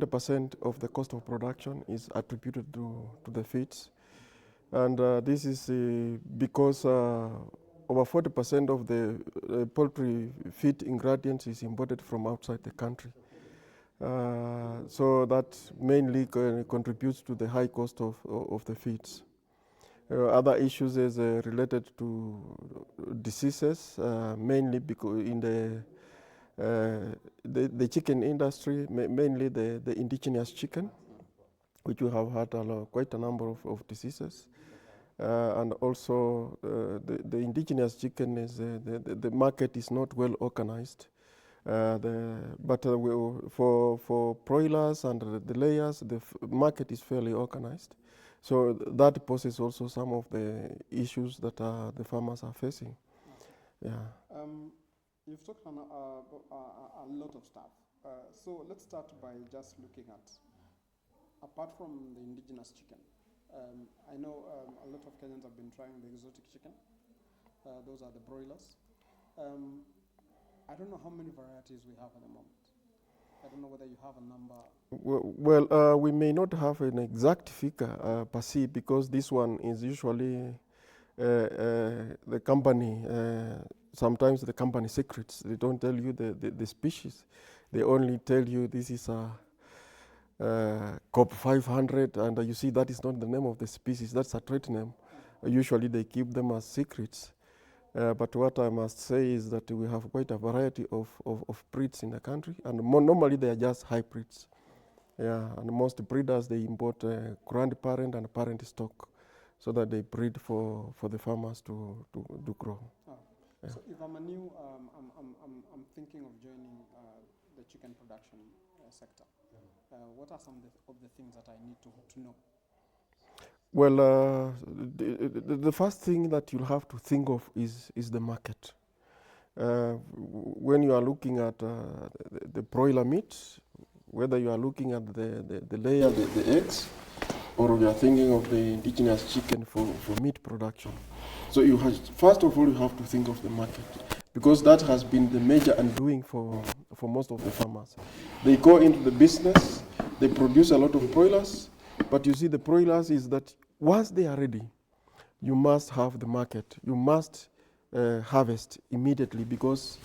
100% of the cost of production is attributed to the feeds. And this is because over 40% of the poultry feed ingredients is imported from outside the country. So that mainly contributes to the high cost of the feeds. Other issues is related to diseases, mainly because in the chicken industry, mainly the indigenous chicken, which we have had quite a number of diseases. And also the indigenous chicken is the market is not well organized. But for broilers and the layers, the market is fairly organized. So that poses also some of the issues that the farmers are facing. Yeah. You've talked on a lot of stuff. So let's start by just looking at, apart from the indigenous chicken, I know a lot of Kenyans have been trying the exotic chicken. Those are the broilers. I don't know how many varieties we have at the moment. I don't know whether you have a number. Well, we may not have an exact figure per se, because this one is usually the company, sometimes the company secrets. They don't tell you the species. They only tell you this is a COP 500, and you see that is not the name of the species, that's a trade name. Usually they keep them as secrets. But what I must say is that we have quite a variety of breeds in the country, and normally they are just hybrids. Yeah, and most breeders, they import grandparent and parent stock so that they breed for the farmers to grow. Oh. Yeah. So if I'm a new, I'm thinking of joining the chicken production sector. What are some of the things that I need to know? Well, the first thing that you'll have to think of is the market. When you are looking at the broiler meat, whether you are looking at the layer, the eggs, or you are thinking of the indigenous chicken for meat production. So first of all, you have to think of the market, because that has been the major undoing for most of the farmers. They go into the business, they produce a lot of broilers, but you see the broilers is that once they are ready, you must have the market. You must harvest immediately, because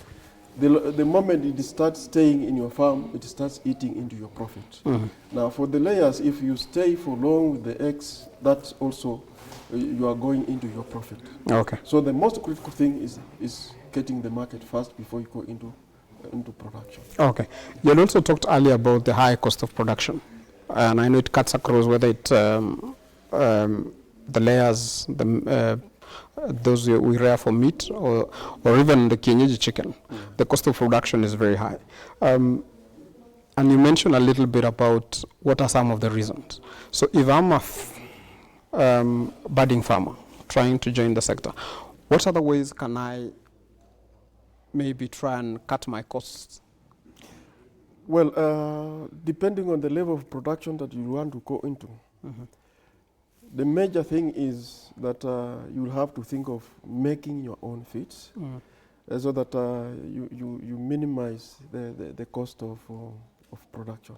the moment it starts staying in your farm, it starts eating into your profit. Mm-hmm. Now for the layers, if you stay for long with the eggs, that's also, you are going into your profit. Okay. So the most critical thing is getting the market first before you go into production. Okay. You had also talked earlier about the high cost of production. And I know it cuts across whether it the layers, those we rear for meat, or even the kienyeji chicken. Yeah. The cost of production is very high. And you mentioned a little bit about what are some of the reasons. So if I'm a budding farmer trying to join the sector, what other ways can I maybe try and cut my costs? Well, depending on the level of production that you want to go into, mm-hmm. The major thing is that you'll have to think of making your own feeds, mm-hmm. So that you minimize the cost of production.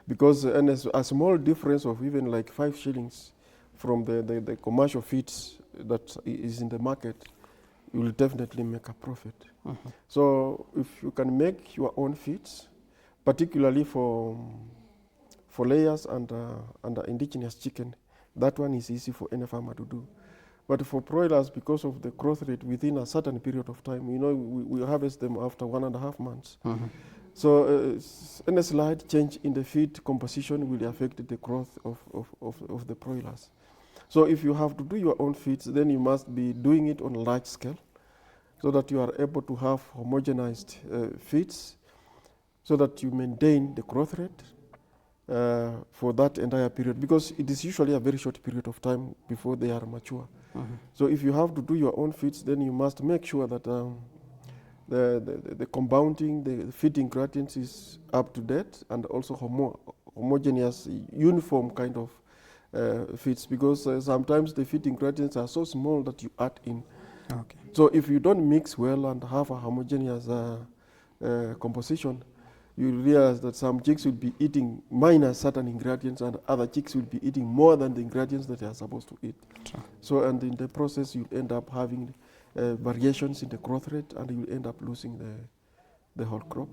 Because a small difference of even like 5 shillings from the commercial feeds that is in the market, you will definitely make a profit. Mm-hmm. So if you can make your own feeds, particularly for layers and indigenous chicken, that one is easy for any farmer to do. But for broilers, because of the growth rate within a certain period of time, we harvest them after 1.5 months. Mm-hmm. So any slight change in the feed composition will affect the growth of the broilers. So if you have to do your own feeds, then you must be doing it on a large scale, so that you are able to have homogenized feeds, so that you maintain the growth rate for that entire period, because it is usually a very short period of time before they are mature. Mm-hmm. So if you have to do your own feeds, then you must make sure that the compounding, the feed ingredients is up to date, and also homogeneous, uniform kind of feeds, because sometimes the feed ingredients are so small that you add in. Okay. So if you don't mix well and have a homogeneous composition, you realize that some chicks will be eating minus certain ingredients and other chicks will be eating more than the ingredients that they are supposed to eat. Sure. So, and in the process, you end up having variations in the growth rate, and you end up losing the whole crop,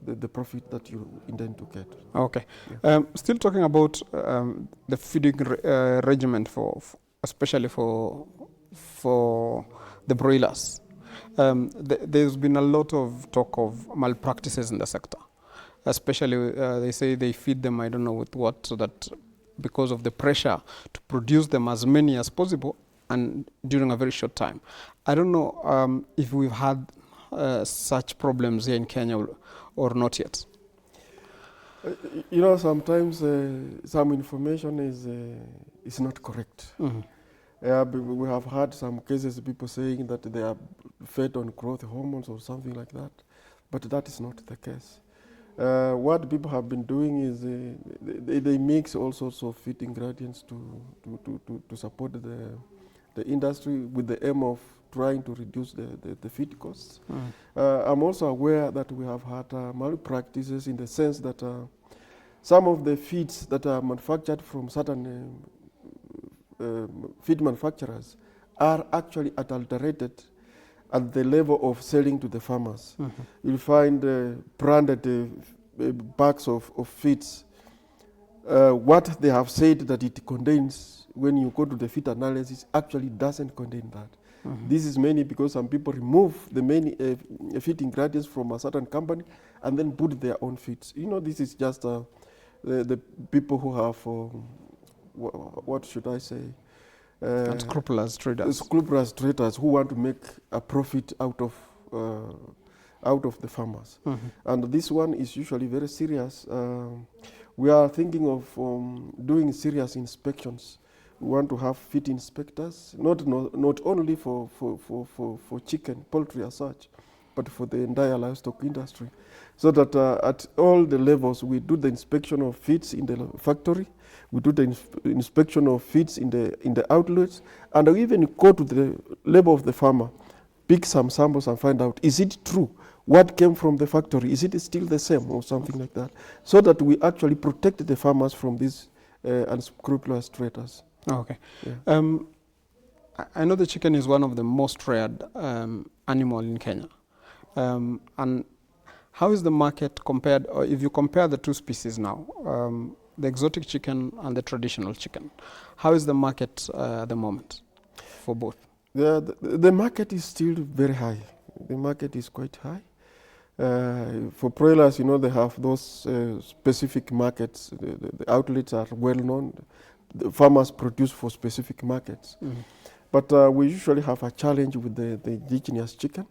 the profit that you intend to get. Okay. Yeah. Still talking about the feeding regimen especially for the broilers. There's been a lot of talk of malpractices in the sector. Especially, they say they feed them, I don't know with what, so that because of the pressure to produce them as many as possible and during a very short time. I don't know if we've had such problems here in Kenya or not yet. You know, sometimes some information is not correct. Mm-hmm. We have had some cases of people saying that they are fed on growth hormones or something like that, but that is not the case. What people have been doing is they mix all sorts of feed ingredients to support the industry with the aim of trying to reduce the feed costs. Mm. I'm also aware that we have had malpractices in the sense that some of the feeds that are manufactured from certain feed manufacturers are actually adulterated at the level of selling to the farmers. Mm-hmm. You'll find branded bags of feeds. What they have said that it contains, when you go to the feed analysis, actually doesn't contain that. Mm-hmm. This is mainly because some people remove the many feed ingredients from a certain company and then put their own feeds. You know, this is just the people who have, what should I say? Unscrupulous traders. Scrupulous traders who want to make a profit out of the farmers. Mm-hmm. And this one is usually very serious. We are thinking of doing serious inspections. We want to have feed inspectors, not only for chicken, poultry as such, but for the entire livestock industry, so that at all the levels we do the inspection of feeds in the factory, we do the inspection of feeds in the outlets, and we even go to the level of the farmer, pick some samples and find out, is it true? What came from the factory? Is it still the same or something like that? So that we actually protect the farmers from these unscrupulous traders. Okay. Yeah. I know the chicken is one of the most reared animal in Kenya. And how is the market compared, or if you compare the two species now, the exotic chicken and the traditional chicken, how is the market at the moment for both? The market is still very high. The market is quite high. For broilers, you know, they have those specific markets. The outlets are well known. The farmers produce for specific markets. Mm-hmm. But we usually have a challenge with the indigenous chicken.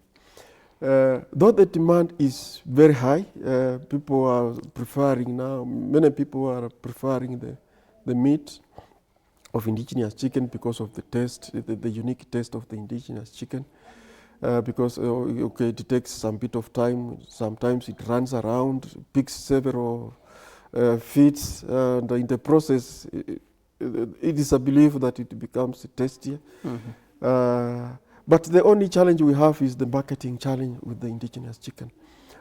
Though the demand is very high, people are preferring now, many people are preferring the meat of indigenous chicken because of the taste, the unique taste of the indigenous chicken. Because okay, it takes some bit of time. Sometimes it runs around, picks several feeds, and in the process, it is a belief that it becomes tastier. Mm-hmm. But the only challenge we have is the marketing challenge with the indigenous chicken,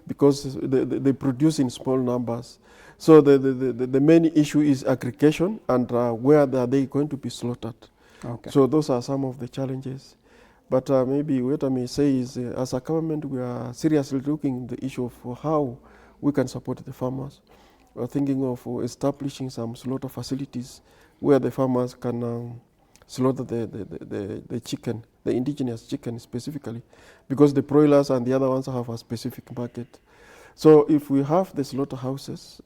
because they produce in small numbers. So the main issue is aggregation and where are they going to be slaughtered. Okay. So those are some of the challenges. But maybe what I may say is, as a government, we are seriously looking at the issue of how we can support the farmers. We're thinking of establishing some slaughter facilities where the farmers can slaughter the chicken, the indigenous chicken specifically, because the broilers and the other ones have a specific market. So if we have the slaughterhouses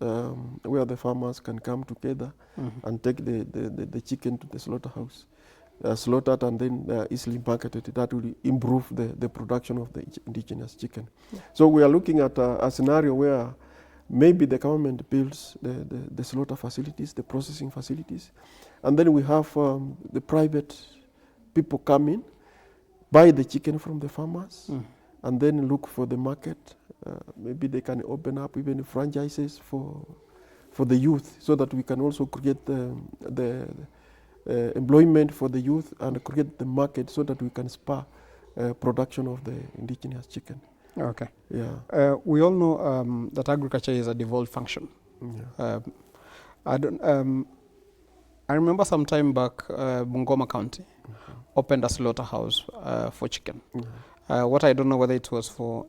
where the farmers can come together Mm-hmm. and take the chicken to the slaughterhouse, slaughtered and then easily marketed, that will improve the production of the indigenous chicken. Yeah. So we are looking at a scenario where maybe the government builds the slaughter facilities, the processing facilities, and then we have the private people come in, buy the chicken from the farmers, and then look for the market. Maybe they can open up even franchises for the youth, so that we can also create the employment for the youth and create the market so that we can spur production of the indigenous chicken. Okay. Yeah. We all know that agriculture is a devolved function. Yeah. I don't. I remember some time back, Bungoma County opened a slaughterhouse for chicken. What I don't know whether it was for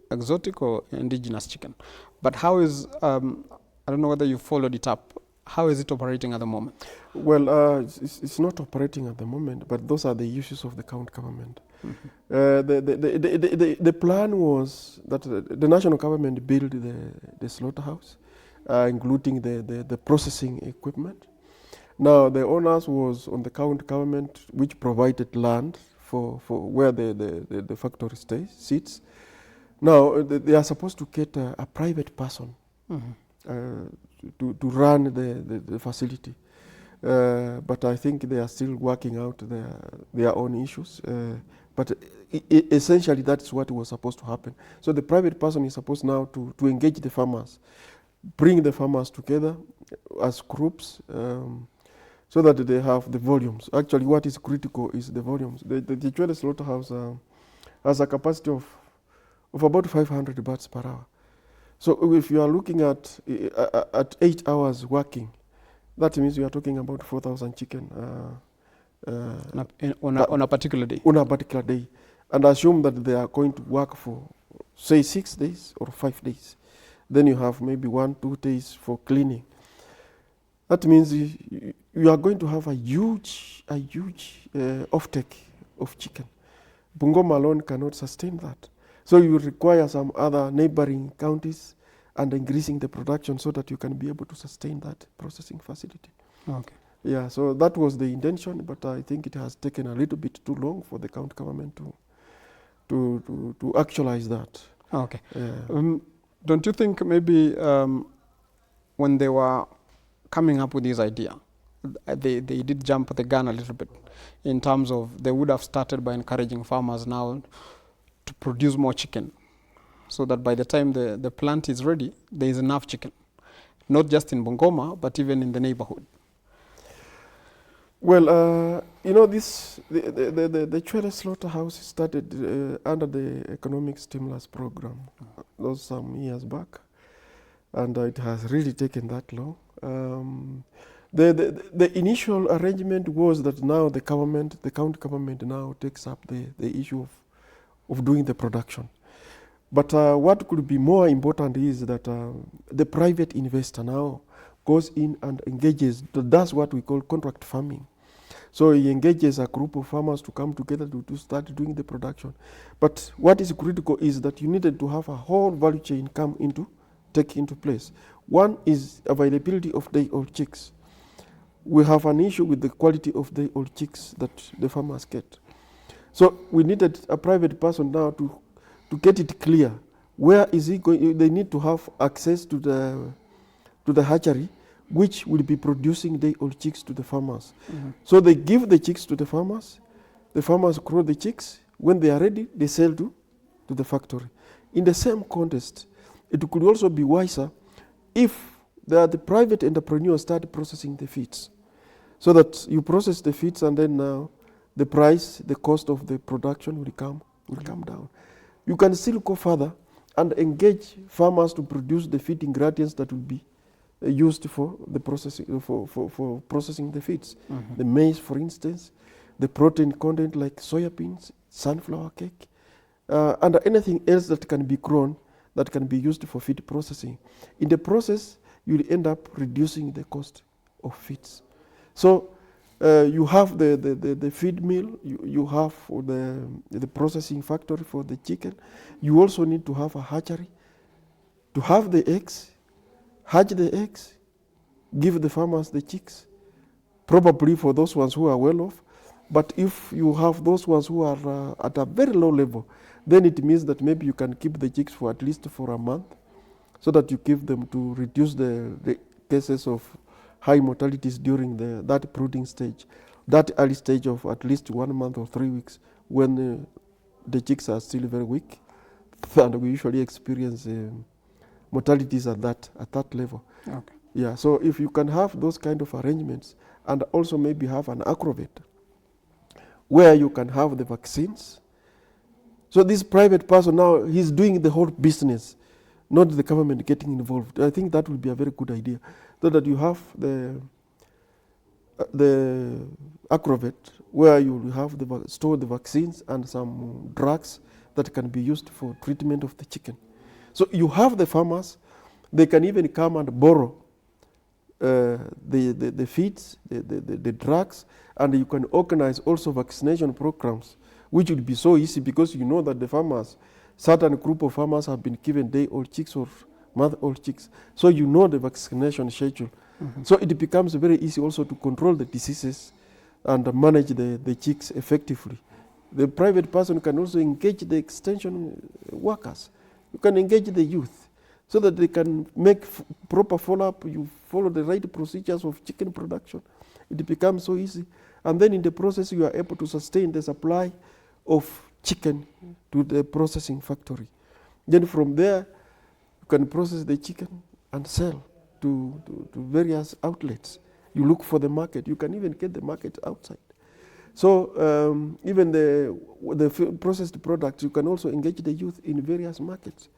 exotic or indigenous chicken, but how is I don't know whether you followed it up. How is it operating at the moment? Well, it's not operating at the moment, but those are the issues of the county government. The plan was that the national government built the slaughterhouse, including the processing equipment. Now, the onus was on the county government, which provided land for where the factory sits. Now, they are supposed to get a private person to run the facility. But I think they are still working out their own issues. But essentially, that's what was supposed to happen. So the private person is supposed now to engage the farmers, bring the farmers together as groups, so that they have the volumes. Actually, what is critical is the volumes. The Chwele slaughterhouse has a capacity of about 500 birds per hour. So if you are looking at 8 hours working, that means you are talking about 4,000 chicken on a particular day. On a particular day, and assume that they are going to work for, say, 6 days or 5 days. Then you have maybe 1-2 days for cleaning. That means you are going to have a huge offtake of chicken. Bungoma alone cannot sustain that. So you require some other neighboring counties and increasing the production so that you can be able to sustain that processing facility. Okay. Yeah, so that was the intention, but I think it has taken a little bit too long for the county government to actualize that. Okay. Don't you think maybe when they were coming up with this idea, they did jump the gun a little bit in terms of they would have started by encouraging farmers now to produce more chicken, so that by the time the plant is ready, there is enough chicken, not just in Bungoma, but even in the neighborhood? Well, the Chwele slaughterhouse started under the economic stimulus program, those some years back, and it has really taken that long. The initial arrangement was that now the county government now takes up the issue of doing the production. But what could be more important is that the private investor now goes in and engages, does what we call contract farming. So he engages a group of farmers to come together to start doing the production. But what is critical is that you needed to have a whole value chain take into place. One is availability of day-old chicks. We have an issue with the quality of day-old chicks that the farmers get. So we needed a private person now to get it clear. Where is he going? They need to have access to the hatchery, which will be producing day-old chicks to the farmers. So they give the chicks to the farmers grow the chicks. When they are ready, they sell to the factory. In the same context, it could also be wiser if the private entrepreneurs start processing the feeds, so that you process the feeds and then now the cost of the production will come down. You can still go further and engage farmers to produce the feed ingredients that will be used for the processing for processing the feeds. The maize, for instance, the protein content like soya beans, sunflower cake, and anything else that can be grown that can be used for feed processing. In the process, you will end up reducing the cost of feeds. So you have the feed mill, you have the processing factory for the chicken. You also need to have a hatchery to have the eggs, hatch the eggs, give the farmers the chicks, probably for those ones who are well off. But if you have those ones who are at a very low level, then it means that maybe you can keep the chicks for at least for a month, so that you give them to reduce the cases of high mortalities during that brooding stage, that early stage of at least 1 month or 3 weeks, when the chicks are still very weak, and we usually experience mortalities at that level. Okay. Yeah. So if you can have those kind of arrangements, and also maybe have an agrovet where you can have the vaccines, So this private person now, he's doing the whole business, not the government getting involved. I think that would be a very good idea, so that you have the agrovet where you have store the vaccines and some drugs that can be used for treatment of the chicken. So you have the farmers, they can even come and borrow the feeds, the drugs, and you can organize also vaccination programs, which would be so easy because you know that the farmers, certain group of farmers have been given day-old chicks or month-old chicks. So you know the vaccination schedule. So it becomes very easy also to control the diseases and manage the chicks effectively. The private person can also engage the extension workers. You can engage the youth so that they can make proper follow-up. You follow the right procedures of chicken production. It becomes so easy. And then in the process, you are able to sustain the supply of chicken to the processing factory. Then from there, you can process the chicken and sell to various outlets. You look for the market. You can even get the market outside. So even the processed products, you can also engage the youth in various markets.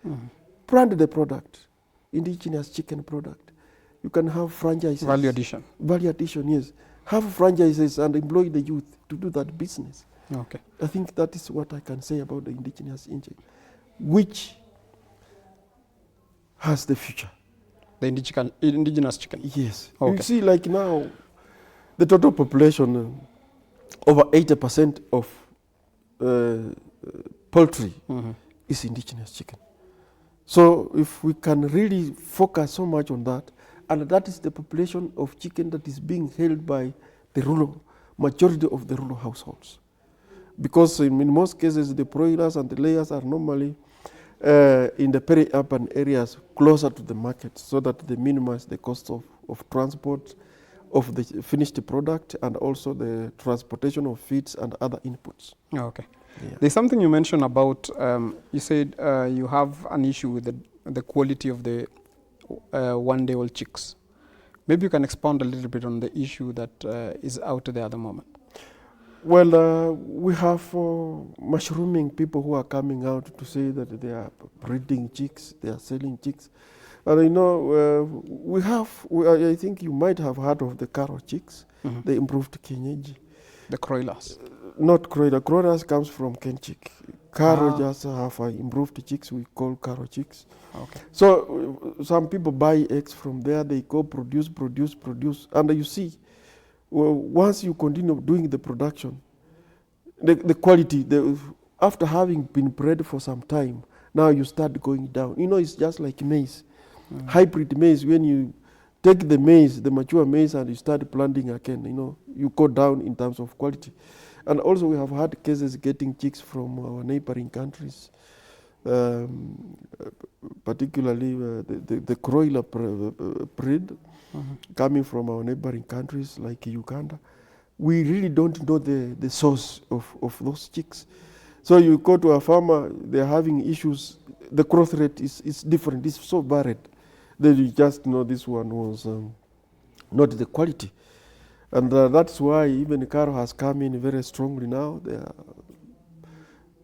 Brand the product, indigenous chicken product. You can have franchises. Value addition. Value addition, yes. Have franchises and employ the youth to do that business. Okay. I think that is what I can say about the indigenous engine, which has the future. The indigenous chicken. Yes. Okay. You see, like now, the total population, over 80% of poultry is indigenous chicken. So if we can really focus so much on that, and that is the population of chicken that is being held by the rural, majority of the rural households. Because in most cases, the broilers and the layers are normally in the peri-urban areas closer to the market, so that they minimize the cost of transport of the finished product and also the transportation of feeds and other inputs. Okay. Yeah. There's something you mentioned about, you said you have an issue with the quality of the one-day-old chicks. Maybe you can expound a little bit on the issue that is out there at the moment. Well, we have mushrooming people who are coming out to say that they are breeding chicks, they are selling chicks. And you know, I think you might have heard of the Caro chicks, the improved kienyeji. The broilers. Not Croiler. Croilers comes from Kenchik. Caro just have improved chicks, we call Caro chicks. Okay. So some people buy eggs from there, they go produce. And you see, once you continue doing the production, the quality, after having been bred for some time, now you start going down. You know, it's just like maize. Hybrid maize, when you take the maize, the mature maize, and you start planting again, you know, you go down in terms of quality. And also we have had cases getting chicks from our neighboring countries, particularly the Croiler breed coming from our neighboring countries like Uganda. We really don't know the source of those chicks. So you go to a farmer, they're having issues, the growth rate is different, it's so varied. Then you just know this one was not the quality. And that's why even Caro has come in very strongly now.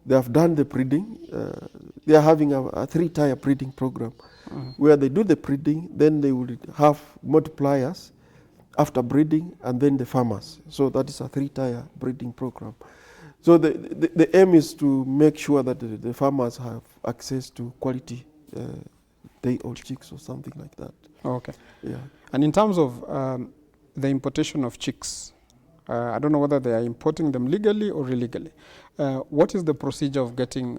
They have done the breeding. They are having a 3-tier breeding program where they do the breeding, then they will have multipliers after breeding, and then the farmers. So that is a 3-tier breeding program. So the aim is to make sure that the farmers have access to quality day-old chicks or something like that. Okay. Yeah. And in terms of the importation of chicks, I don't know whether they are importing them legally or illegally. What is the procedure of getting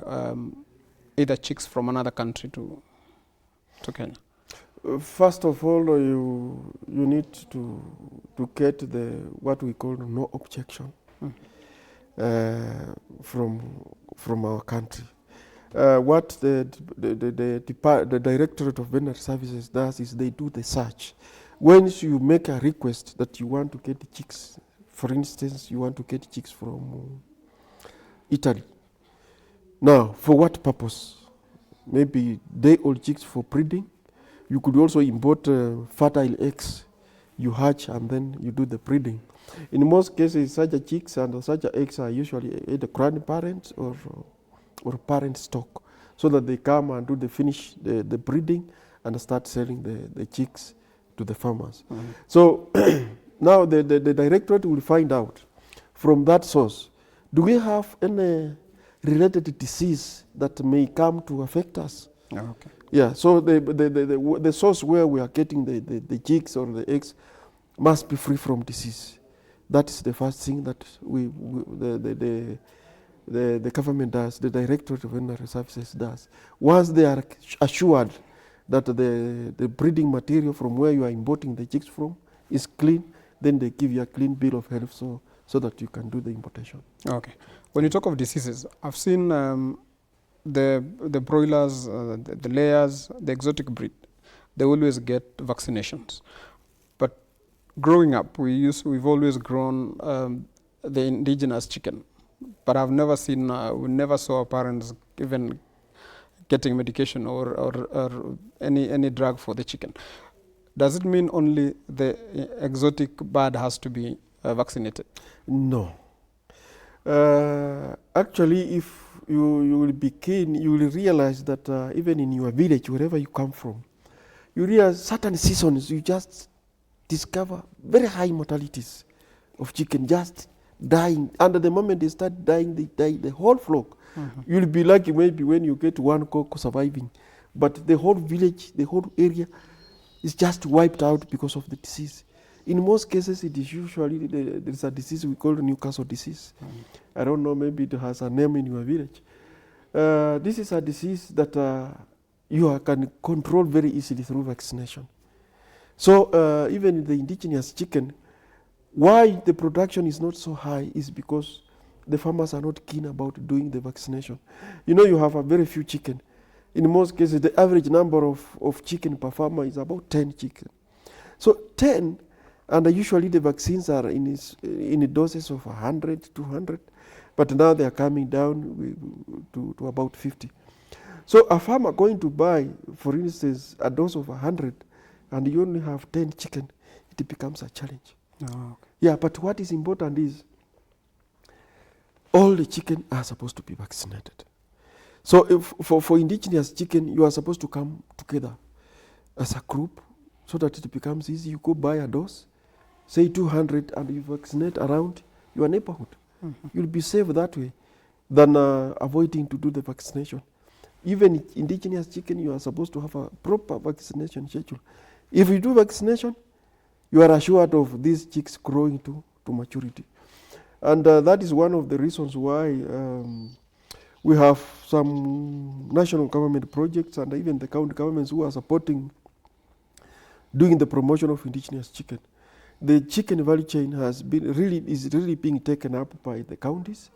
either chicks from another country to Kenya? First of all, you need to get what we call no objection from our country. What the Directorate of Veterinary Services does is they do the search. Once you make a request that you want to get chicks, for instance, you want to get chicks from Italy. Now, for what purpose? Maybe day-old chicks for breeding. You could also import fertile eggs. You hatch and then you do the breeding. In most cases, such chicks and such eggs are usually either grandparents or parent stock, so that they come and do the breeding and start selling the chicks to the farmers. So now the directorate will find out from that source, do we have any related disease that may come to affect us? Okay. Yeah, so the source where we are getting the chicks or the eggs must be free from disease. That is the first thing that the government does, the Directorate of Veterinary Services does. Once they are assured that the breeding material from where you are importing the chicks from is clean, then they give you a clean bill of health so that you can do the importation. Okay. When you talk of diseases, I've seen the broilers, the layers, the exotic breed, they always get vaccinations. But growing up, we've always grown the indigenous chicken. But I've never seen, we never saw parents even getting medication or any drug for the chicken. Does it mean only the exotic bird has to be vaccinated? No. Actually, if you will be keen, you will realize that even in your village, wherever you come from, you realize certain seasons you just discover very high mortalities of chicken just dying. And at the moment they start dying, they die the whole flock. You'll be lucky maybe when you get one cock surviving, but the whole village, the whole area is just wiped out because of the disease. In most cases, it is usually there's a disease we call Newcastle disease. I don't know, maybe it has a name in your village. This is a disease that you can control very easily through vaccination. So even in the indigenous chicken, why the production is not so high is because the farmers are not keen about doing the vaccination. You know, you have a very few chicken. In most cases, the average number of chicken per farmer is about 10 chicken. So 10, and usually the vaccines are in doses of 100, 200, but now they are coming down to about 50. So a farmer going to buy, for instance, a dose of 100, and you only have 10 chicken, it becomes a challenge. Oh, okay. Yeah, but what is important is all the chicken are supposed to be vaccinated. So if for indigenous chicken, you are supposed to come together as a group so that it becomes easy. You go buy a dose, say 200, and you vaccinate around your neighborhood. You'll be safe that way than avoiding to do the vaccination. Even indigenous chicken, you are supposed to have a proper vaccination schedule. If you do vaccination, you are assured of these chicks growing to maturity. And that is one of the reasons why we have some national government projects and even the county governments who are supporting doing the promotion of indigenous chicken. The chicken value chain is really being taken up by the counties,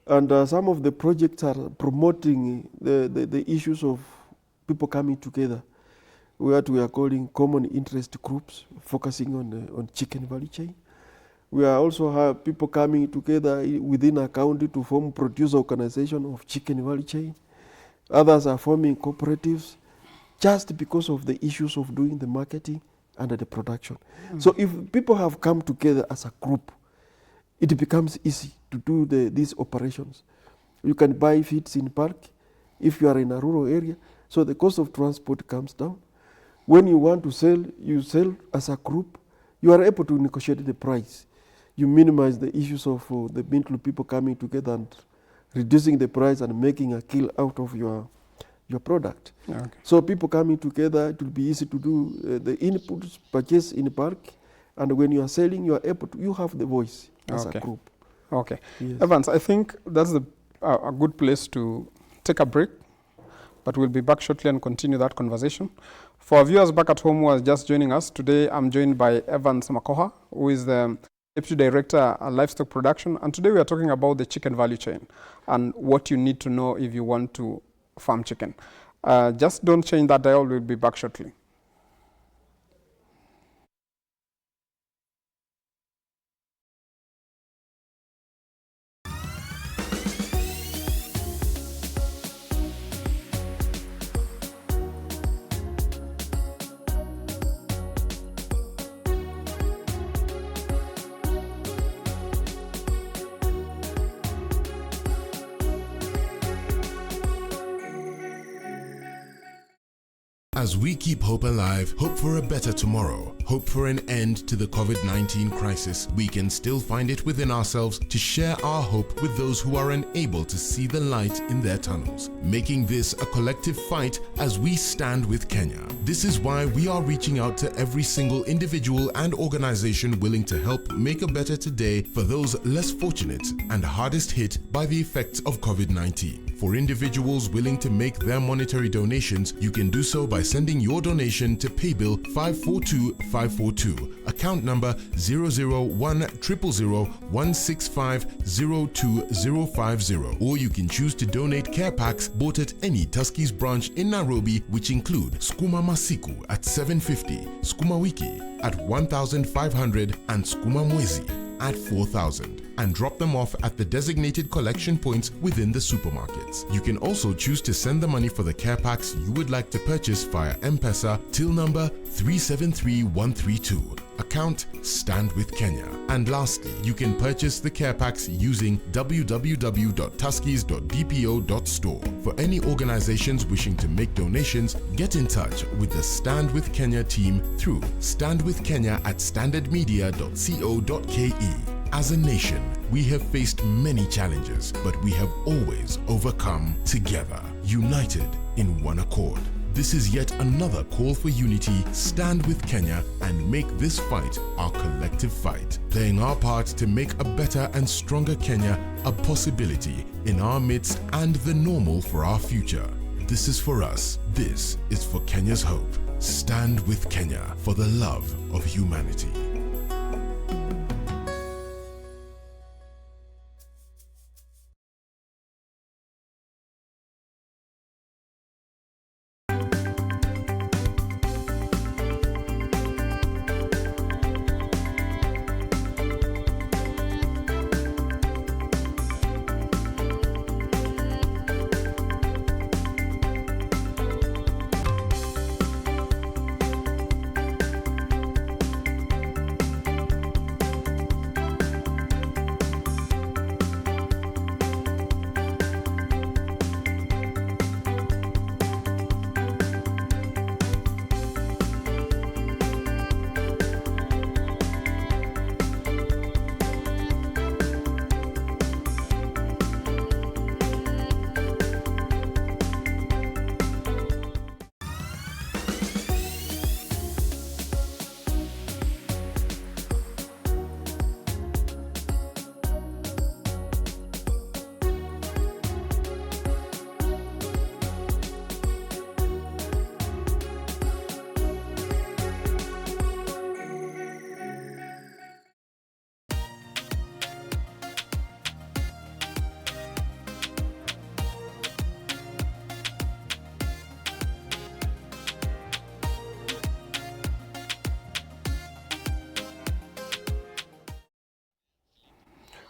and some of the projects are promoting the issues of people coming together, what we are calling common interest groups, focusing on chicken value chain. We are also have people coming together within a county to form producer organization of chicken value chain. Others are forming cooperatives just because of the issues of doing the marketing and the production. So if people have come together as a group, it becomes easy to do these operations. You can buy feeds in bulk if you are in a rural area, so the cost of transport comes down. When you want to sell, you sell as a group. You are able to negotiate the price. You minimize the issues of the middle people coming together and reducing the price and making a kill out of your product. Okay. So people coming together, it will be easy to do the inputs, purchase in bulk, and when you are selling, you are able to, you have the voice as a group. Okay. Yes. Evans, I think that's a good place to take a break, but we'll be back shortly and continue that conversation. For our viewers back at home who are just joining us, today I'm joined by Evans Makoha, who is the Deputy Director of Livestock Production, and today we are talking about the chicken value chain and what you need to know if you want to farm chicken. Just don't change that dial, we'll be back shortly. As we keep hope alive, hope for a better tomorrow, hope for an end to the COVID-19 crisis, we can still find it within ourselves to share our hope with those who are unable to see the light in their tunnels, making this a collective fight as we stand with Kenya. This is why we are reaching out to every single individual and organization willing to help make a better today for those less fortunate and hardest hit by the effects of COVID-19. For individuals willing to make their monetary donations, you can do so by sending your donation to paybill 542542, account number 0010001650250, or you can choose to donate care packs bought at any Tuskys branch in Nairobi, which include Skuma Masiku at 750, Skuma Wiki at 1,500 and Skuma Mwezi at 4,000, and drop them off at the designated collection points within the supermarkets. You can also choose to send the money for the care packs you would like to purchase via M-Pesa till number 373132, account Stand with Kenya. And lastly, you can purchase the care packs using www.tuskys.dpo.store. For any organizations wishing to make donations, get in touch with the Stand with Kenya team through standwithkenya@standardmedia.co.ke. As a nation, we have faced many challenges, but we have always overcome together, united in one accord. This is yet another call for unity. Stand with Kenya and make this fight our collective fight, playing our part to make a better and stronger Kenya a possibility in our midst and the normal for our future. This is for us. This is for Kenya's hope. Stand with Kenya for the love of humanity.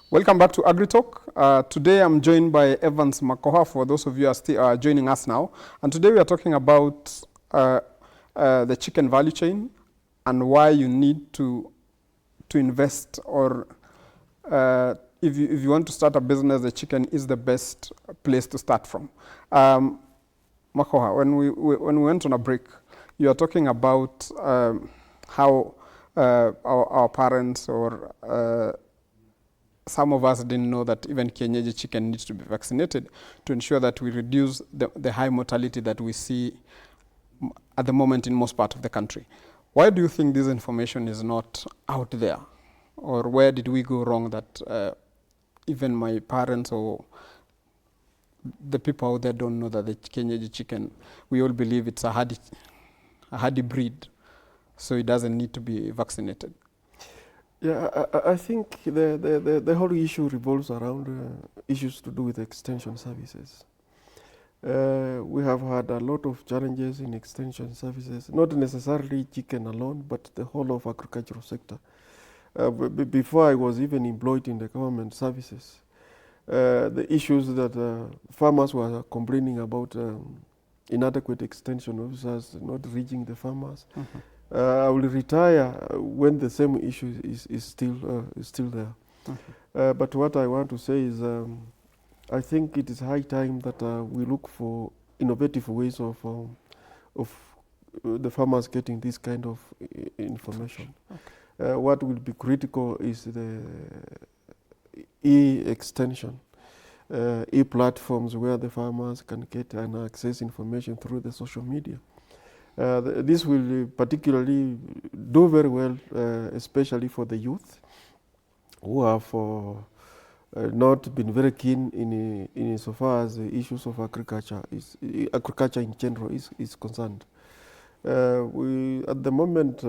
Welcome back to Agri Talk. Today I'm joined by Evans Makoha, for those of you who are joining us now. And today we are talking about the chicken value chain and why you need to invest, or if you want to start a business, the chicken is the best place to start from. Makoha, when we went on a break, you are talking about how our parents or some of us didn't know that even kienyeji chicken needs to be vaccinated to ensure that we reduce the high mortality that we see at the moment in most parts of the country. Why do you think this information is not out there? Or where did we go wrong that even my parents or the people out there don't know that the kienyeji chicken, we all believe it's a hardy breed, so it doesn't need to be vaccinated? Yeah, I think the whole issue revolves around issues to do with extension services. We have had a lot of challenges in extension services, not necessarily chicken alone, but the whole of agricultural sector. Before I was even employed in the government services, the issues that farmers were complaining about, inadequate extension officers not reaching the farmers. Mm-hmm. I will retire when the same issue is still there. Mm-hmm. But what I want to say is, I think it is high time that we look for innovative ways of the farmers getting this kind of information. What will be critical is the e-extension, e-platforms where the farmers can get and access information through the social media. This will particularly do very well, especially for the youth who have not been very keen in so far as the issues of agriculture in general is concerned. We at the moment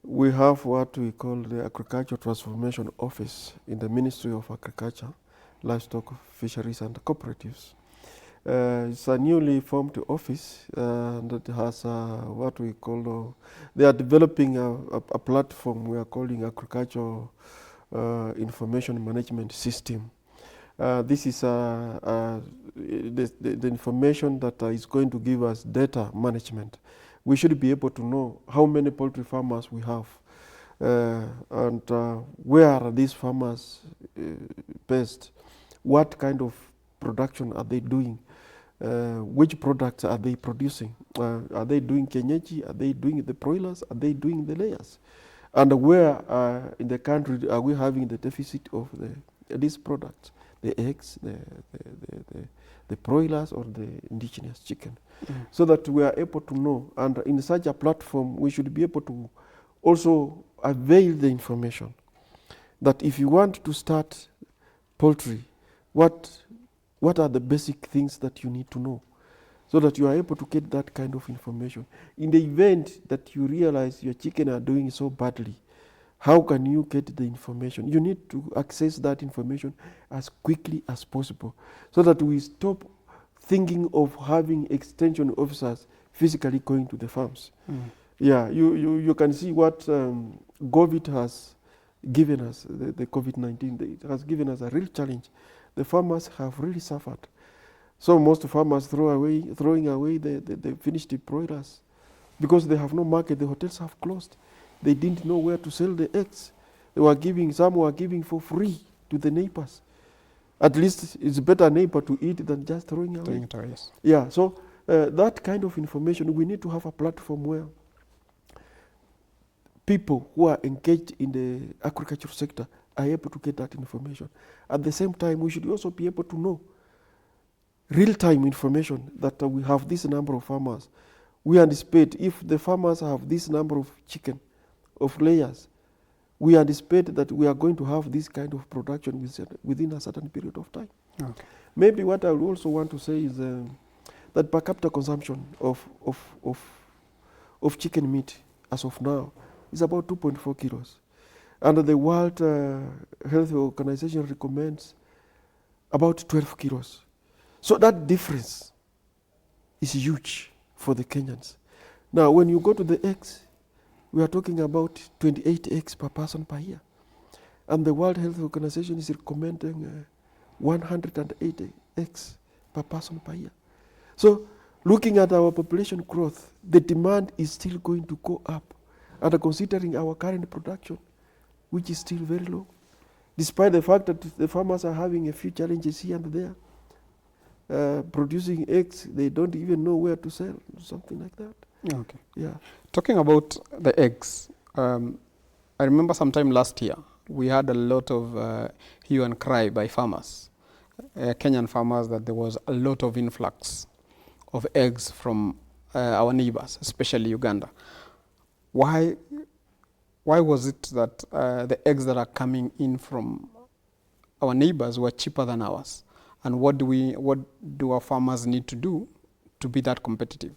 we have what we call the Agriculture Transformation Office in the Ministry of Agriculture, Livestock, Fisheries and Cooperatives. It's a newly formed office that has what we call, they are developing a platform we are calling Agricultural Information Management System. This is the information that is going to give us data management. We should be able to know how many poultry farmers we have and where are these farmers based, what kind of production are they doing, which products are they producing, are they doing kienyeji, are they doing the broilers, are they doing the layers, and where in the country are we having the deficit of these products, the eggs, the broilers or the indigenous chicken, so that we are able to know. And in such a platform, we should be able to also avail the information that if you want to start poultry, what are the basic things that you need to know, so that you are able to get that kind of information. In the event that you realize your chicken are doing so badly, how can you get the information? You need to access that information as quickly as possible, so that we stop thinking of having extension officers physically going to the farms. Yeah, you can see what COVID has given us, the COVID-19, it has given us a real challenge. The farmers have really suffered. So most farmers throwing away the finished broilers because they have no market. The hotels have closed. They didn't know where to sell the eggs. Some were giving for free to the neighbors. At least it's better neighbor to eat than just throwing away. Yes. Yeah, so that kind of information, we need to have a platform where people who are engaged in the agricultural sector are able to get that information. At the same time, we should also be able to know real-time information that we have this number of farmers. We anticipate if the farmers have this number of chicken, of layers, we anticipate that we are going to have this kind of production within a certain period of time. Okay. Maybe what I would also want to say is that per capita consumption of chicken meat as of now is about 2.4 kilos. And the World Health Organization recommends about 12 kilos. So that difference is huge for the Kenyans. Now, when you go to the eggs, we are talking about 28 eggs per person per year. And the World Health Organization is recommending 180 eggs per person per year. So looking at our population growth, the demand is still going to go up. And considering our current production, which is still very low, despite the fact that the farmers are having a few challenges here and there, producing eggs, they don't even know where to sell, something like that. Okay. Yeah. Talking about the eggs, I remember sometime last year, we had a lot of hue and cry by farmers, Kenyan farmers, that there was a lot of influx of eggs from our neighbors, especially Uganda. Why was it that the eggs that are coming in from our neighbors were cheaper than ours? And what do our farmers need to do to be that competitive?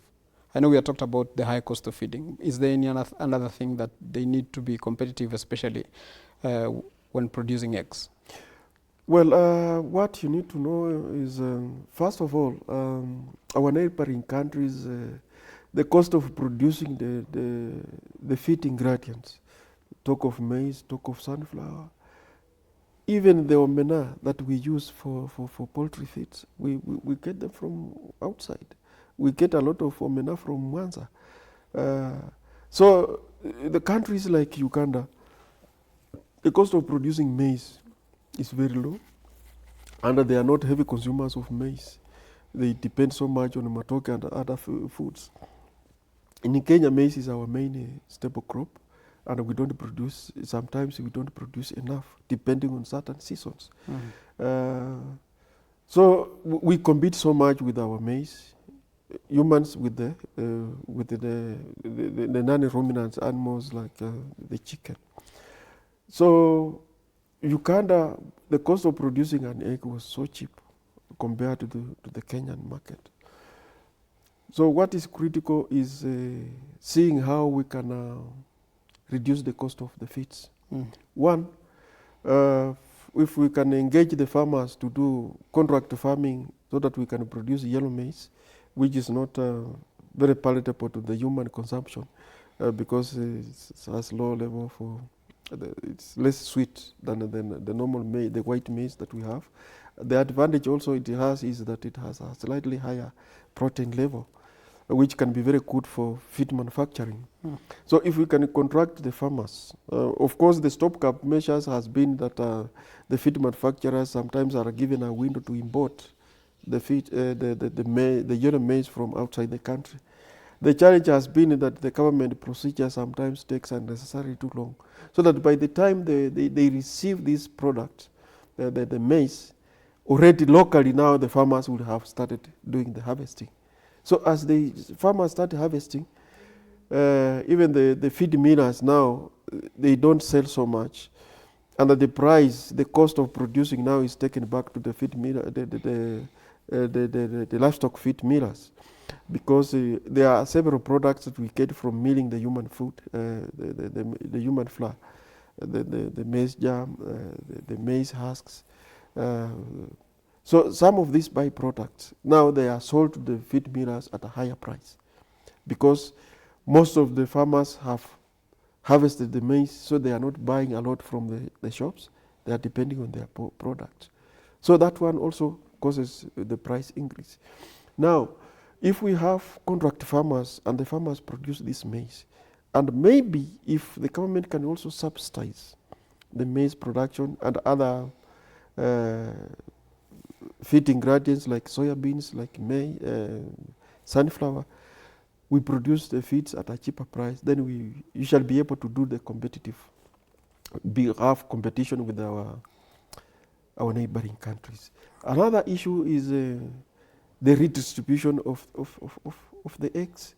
I know we have talked about the high cost of feeding. Is there any another thing that they need to be competitive, especially when producing eggs? Well, what you need to know is, first of all, our neighboring countries, the cost of producing the feed ingredients, talk of maize, talk of sunflower, even the omena that we use for poultry feeds, we get them from outside. We get a lot of omena from Mwanza. So the countries like Uganda, the cost of producing maize is very low, and they are not heavy consumers of maize. they depend so much on matoke and other foods. In Kenya, maize is our main staple crop, and we don't produce, sometimes we don't produce enough, depending on certain seasons. So we compete so much with our maize, humans with the non-ruminant animals like the chicken. So Uganda, the cost of producing an egg was so cheap compared to the Kenyan market. So what is critical is seeing how we can reduce the cost of the feeds. One, if we can engage the farmers to do contract farming so that we can produce yellow maize, which is not very palatable to the human consumption because it has low level for, it's less sweet than the normal maize, the white maize that we have. The advantage also it has is that it has a slightly higher protein level, which can be very good for feed manufacturing. So if we can contract the farmers, of course the stopgap measures has been that the feed manufacturers sometimes are given a window to import the feed, the yellow maize from outside the country. The challenge has been that the government procedure sometimes takes unnecessarily too long, so that by the time they receive this product, the maize, already locally now the farmers will have started doing the harvesting. So as the farmers start harvesting, even the feed millers now, they don't sell so much. And the price, the cost of producing now is taken back to the feed miller, the livestock feed millers. Because there are several products that we get from milling the human food, the human flour, the maize germ, the maize husks. So some of these byproducts, now they are sold to the feed millers at a higher price because most of the farmers have harvested the maize, so they are not buying a lot from the shops. They are depending on their product. So that one also causes the price increase. Now, if we have contract farmers and the farmers produce this maize, and maybe if the government can also subsidize the maize production and other feed ingredients like soya beans, like sunflower, we produce the feeds at a cheaper price, then you shall be able to do the have competition with our neighboring countries. Another issue is the redistribution of the eggs.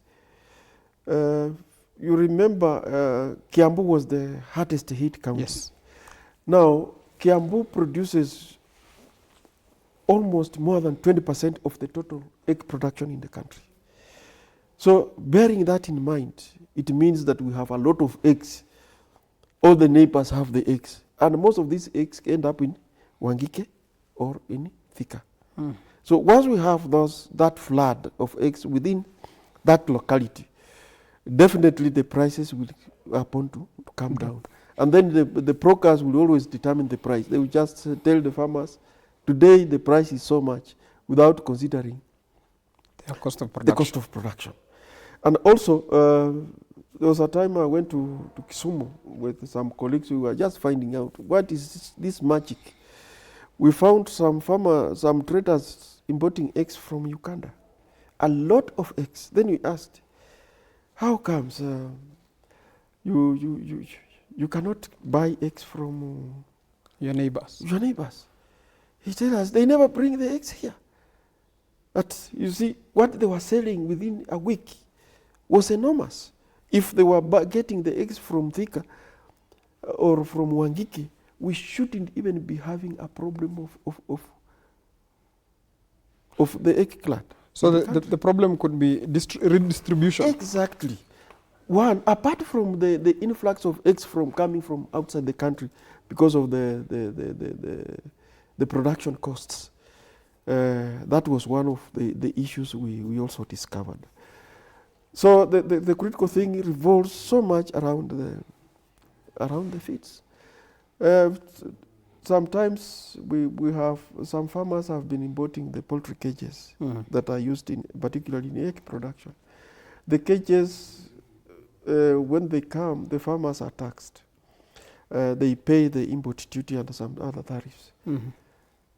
You remember Kiambu was the hardest hit county. Yes. Now, Kiambu produces almost more than 20% of the total egg production in the country. So bearing that in mind, it means that we have a lot of eggs. All the neighbors have the eggs. And most of these eggs end up in Wangike or in Thika. So once we have that flood of eggs within that locality, definitely the prices will happen to come down. And then the brokers will always determine the price. They will just tell the farmers, today the price is so much, without considering the cost of production. The cost of production. And also, there was a time I went to Kisumu with some colleagues who were just finding out, what is this magic? We found some traders importing eggs from Uganda, a lot of eggs. Then we asked, how comes you cannot buy eggs from your neighbors? Your neighbors. He told us they never bring the eggs here. But you see, what they were selling within a week was enormous. If they were getting the eggs from Thika or from Wangiki, we shouldn't even be having a problem of the egg glut. So the problem could be redistribution. Exactly. One, apart from the influx of eggs coming from outside the country because of the production costs, that was one of the issues we also discovered. So the critical thing revolves so much around the feeds. Sometimes we have, some farmers have been importing the poultry cages that are used particularly in egg production. The cages, when they come, the farmers are taxed. They pay the import duty and some other tariffs.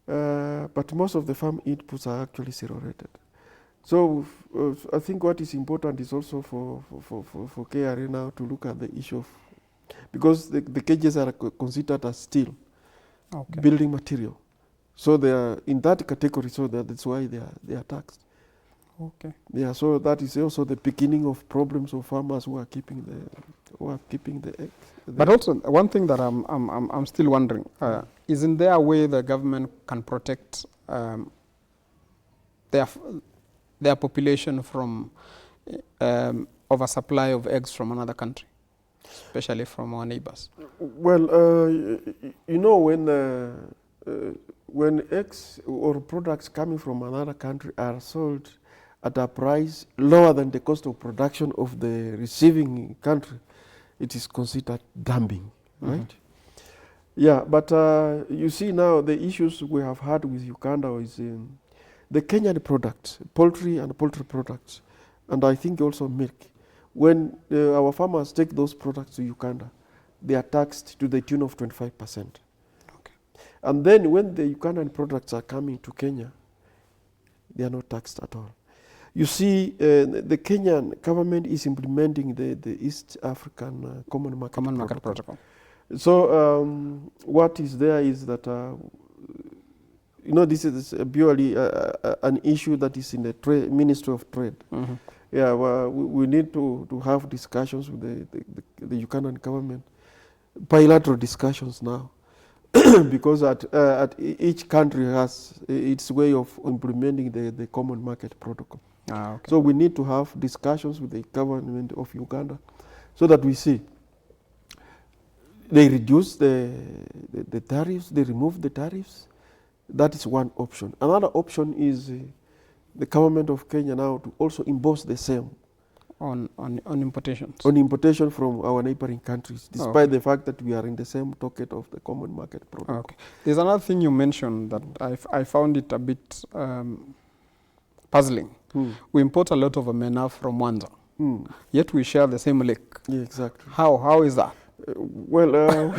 but most of the farm inputs are actually zero rated. So I think what is important is also for KRA now to look at the issue of, because the cages are considered as steel, Okay. building material. So they are in that category, so that's why they are taxed. Okay. Yeah, so that is also the beginning of problems of farmers who are keeping the eggs. But also one thing that I'm still wondering, isn't there a way the government can protect their population from oversupply of eggs from another country, especially from our neighbors? Well, you know, when eggs or products coming from another country are sold at a price lower than the cost of production of the receiving country, it is considered dumping, right? Yeah, but you see now the issues we have had with Uganda is the Kenyan products, poultry and poultry products, and I think also milk. When our farmers take those products to Uganda, they are taxed to the tune of 25%. Okay. And then when the Ugandan products are coming to Kenya, they are not taxed at all. You see, the Kenyan government is implementing the East African Common Market Protocol. So what is there is that, you know, this is purely an issue that is in the Ministry of Trade. Yeah, well, we need to have discussions with the Ugandan government, bilateral discussions now, because at each country has its way of implementing the Common Market Protocol. Okay. So we need to have discussions with the government of Uganda so that we see they reduce the tariffs, they remove the tariffs. That is one option. Another option is the government of Kenya now to also impose the same on importations. On importation from our neighboring countries, despite the fact that we are in the same docket of the Common Market Protocol. Okay. There's another thing you mentioned that I found it a bit puzzling. We import a lot of omena from Mwanza, yet we share the same lake. Yeah, exactly. How is that? Well,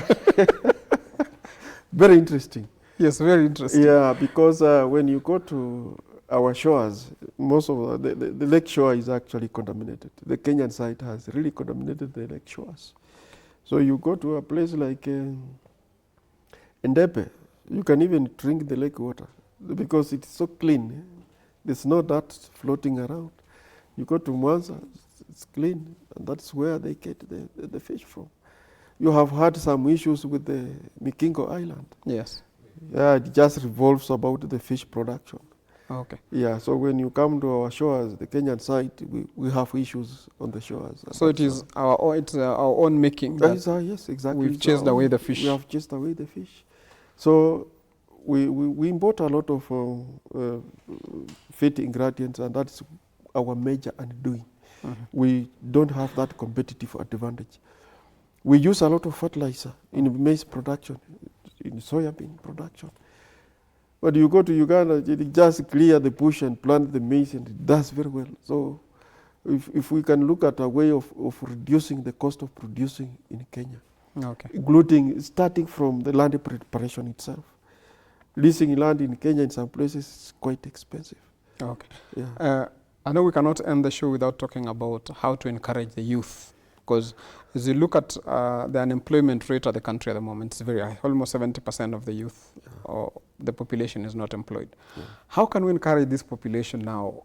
very interesting. Yes, very interesting. Yeah, because when you go to our shores, most of the lake shore is actually contaminated. The Kenyan side has really contaminated the lake shores. So you go to a place like Endepe, you can even drink the lake water because it's so clean. There's no dirt floating around. You go to Mwanza, it's clean, and that's where they get the fish from. You have had some issues with the Mikingo Island. Yes. Yeah, it just revolves about the fish production. Okay. Yeah, so when you come to our shores, the Kenyan side, we have issues on the shores. So it is our own making. Yes, exactly. We've chased away the fish. We have chased away the fish. So we import a lot of feed ingredients, and that's our major undoing. We don't have that competitive advantage. We use a lot of fertilizer in maize production, in soybean production. But you go to Uganda, you just clear the bush and plant the maize, and it does very well. So if we can look at a way of reducing the cost of producing in Kenya, including starting from the land preparation itself. Leasing land in Kenya in some places is quite expensive. Okay. Yeah. I know we cannot end the show without talking about how to encourage the youth, because as you look at the unemployment rate of the country at the moment, it's very high. Almost 70% of the youth or the population is not employed. Yeah. How can we encourage this population now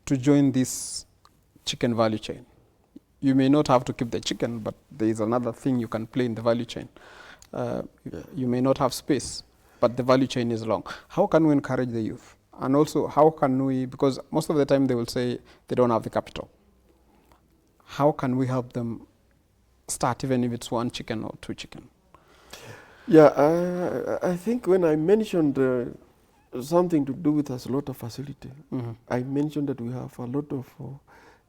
to join this chicken value chain? You may not have to keep the chicken, but there is another thing you can play in the value chain. You may not have space, but the value chain is long. How can we encourage the youth? And also, how can we, because most of the time they will say they don't have the capital. How can we help them start, even if it's 1 chicken or 2 chicken? Yeah, I think when I mentioned something to do with a slaughter facility, I mentioned that we have a lot of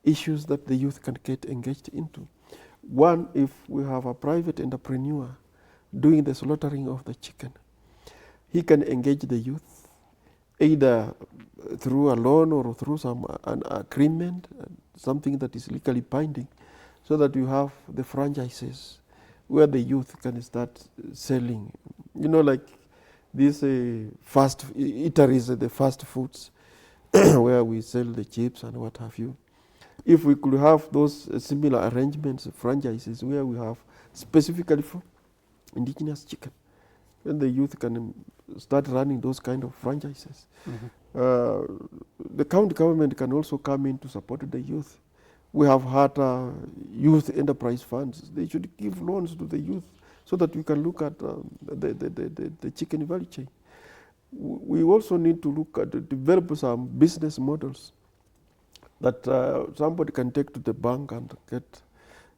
issues that the youth can get engaged into. One, if we have a private entrepreneur doing the slaughtering of the chicken, he can engage the youth either through a loan or through an agreement, something that is legally binding, so that you have the franchises where the youth can start selling. You know, like these fast eateries, the fast foods, where we sell the chips and what have you. If we could have those similar arrangements, franchises, where we have specifically for indigenous chicken, then the youth can start running those kind of franchises. The county government can also come in to support the youth. We have had youth enterprise funds. They should give loans to the youth so that we can look at the chicken value chain. We also need to look at develop some business models that somebody can take to the bank and get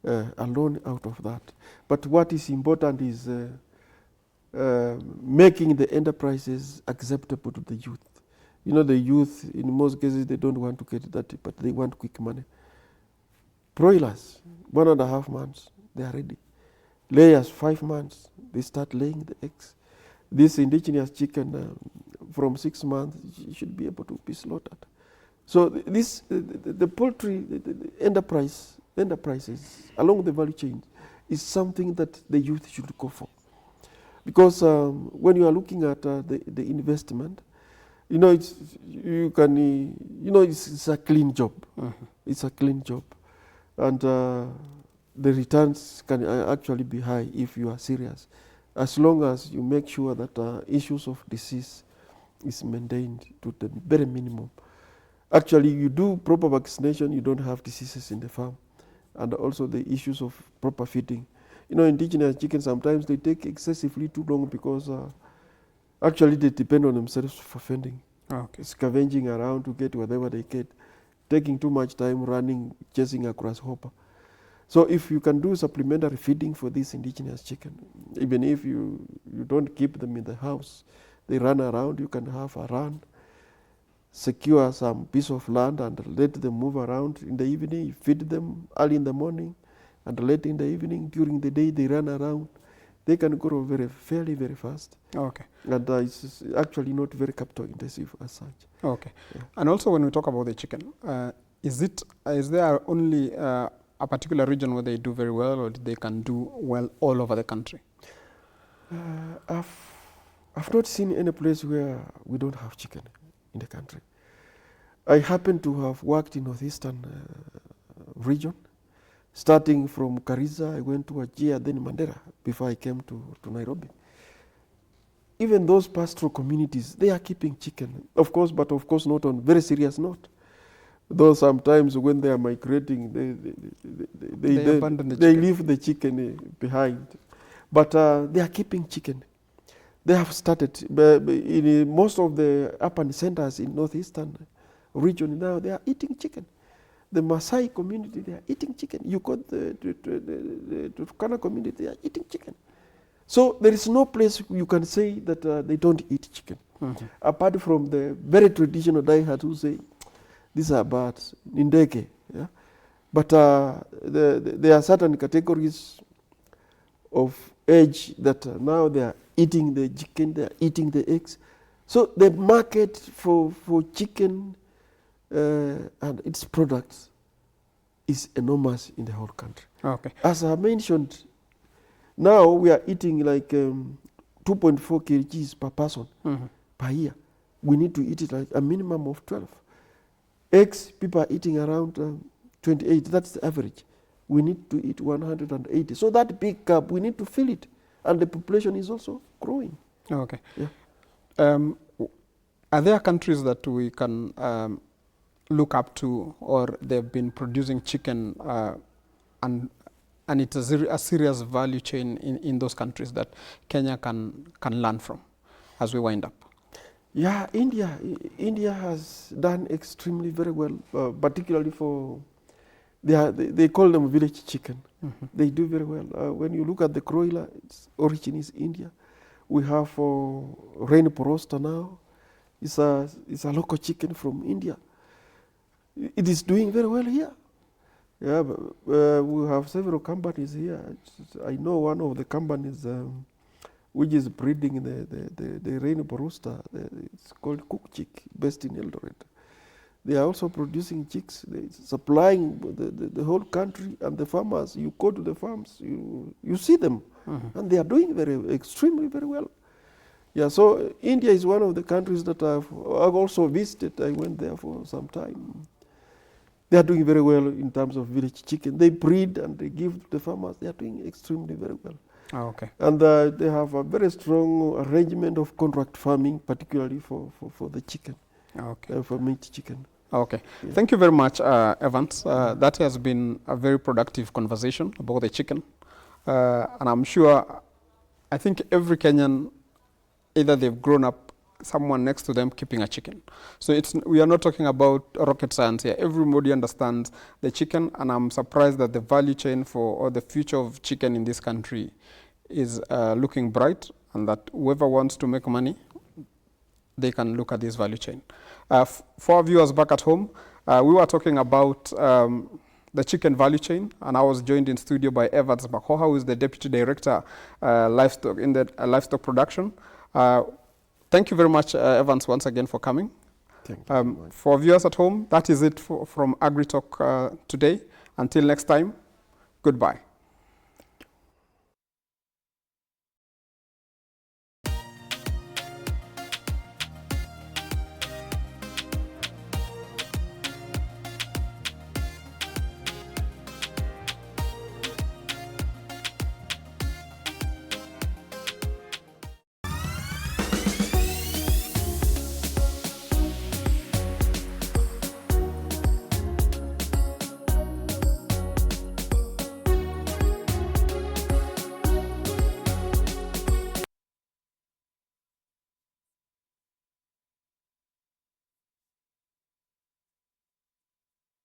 a loan out of that. But what is important is making the enterprises acceptable to the youth. You know, the youth, in most cases, they don't want to get dirty, but they want quick money. Broilers, 1.5 months, they are ready. Layers, 5 months, they start laying the eggs. This indigenous chicken, from 6 months, should be able to be slaughtered. So the poultry, the enterprises along the value chain is something that the youth should go for. Because when you are looking at the investment, you know, it's a clean job. It's a clean job. And the returns can actually be high if you are serious, as long as you make sure that issues of disease is maintained to the very minimum. Actually, you do proper vaccination, you don't have diseases in the farm. And also the issues of proper feeding. You know, indigenous chickens, sometimes they take excessively too long because actually they depend on themselves for feeding. Scavenging around to get whatever they get, taking too much time running, chasing a grasshopper. So if you can do supplementary feeding for this indigenous chicken, even if you don't keep them in the house, they run around, you can have a run, secure some piece of land and let them move around in the evening. You feed them early in the morning and late in the evening. During the day they run around. They can grow fairly very fast. Okay. And it's actually not very capital intensive as such. Okay. Yeah. And also when we talk about the chicken, is there only a particular region where they do very well, or they can do well all over the country? I've not seen any place where we don't have chicken in the country. I happen to have worked in northeastern region. Starting from Kariza, I went to Wajir, then Mandera, before I came to Nairobi. Even those pastoral communities, they are keeping chicken, of course, but of course not on very serious note. Though sometimes when they are migrating, they leave the chicken behind. But they are keeping chicken. They have started, in most of the urban centers in northeastern region now, they are eating chicken. The Maasai community, they are eating chicken. You got the Turkana community, they are eating chicken. So there is no place you can say that they don't eat chicken. Apart from the very traditional diehards who say, these are birds, Nindeke. Yeah? But there are certain categories of age that now they are eating the chicken, they are eating the eggs. So the market for chicken and its products is enormous in the whole country. Okay. As I mentioned, now we are eating like 2.4 kgs per person per year. We need to eat it like a minimum of 12. Eggs, people are eating around 28. That's the average. We need to eat 180. So that big gap, we need to fill it. And the population is also growing. Okay. Yeah. Are there countries that we can look up to, or they've been producing chicken and it's a serious value chain in those countries that Kenya can learn from as we wind up? Yeah, India has done extremely very well, particularly for, they call them village chicken. They do very well. When you look at the broiler, its origin is India. We have rainbow roaster now. It's a local chicken from India. It is doing very well here. Yeah, we have several companies here. I know one of the companies which is breeding the rainbow rooster. It's called Cook Chick, based in Eldoret. They are also producing chicks. They're supplying the whole country, and the farmers, you go to the farms, you see them, and they are doing extremely very well. Yeah, so India is one of the countries that I've also visited. I went there for some time. They are doing very well in terms of village chicken. They breed and they give to the farmers. They are doing extremely very well. Oh, okay. And they have a very strong arrangement of contract farming, particularly for the chicken, Okay. for meat chicken. Okay. Yeah. Thank you very much, Evans. That has been a very productive conversation about the chicken. And I'm sure, I think every Kenyan, either they've grown up someone next to them keeping a chicken. So we are not talking about rocket science here. Everybody understands the chicken, and I'm surprised that the value chain or the future of chicken in this country is looking bright, and that whoever wants to make money, they can look at this value chain. For our viewers back at home, we were talking about the chicken value chain, and I was joined in studio by Evans Makoha, who is the Deputy Director livestock in the livestock production. Thank you very much, Evans, once again for coming. Thank you so much. For viewers at home, that is it from Agri Talk today. Until next time, goodbye.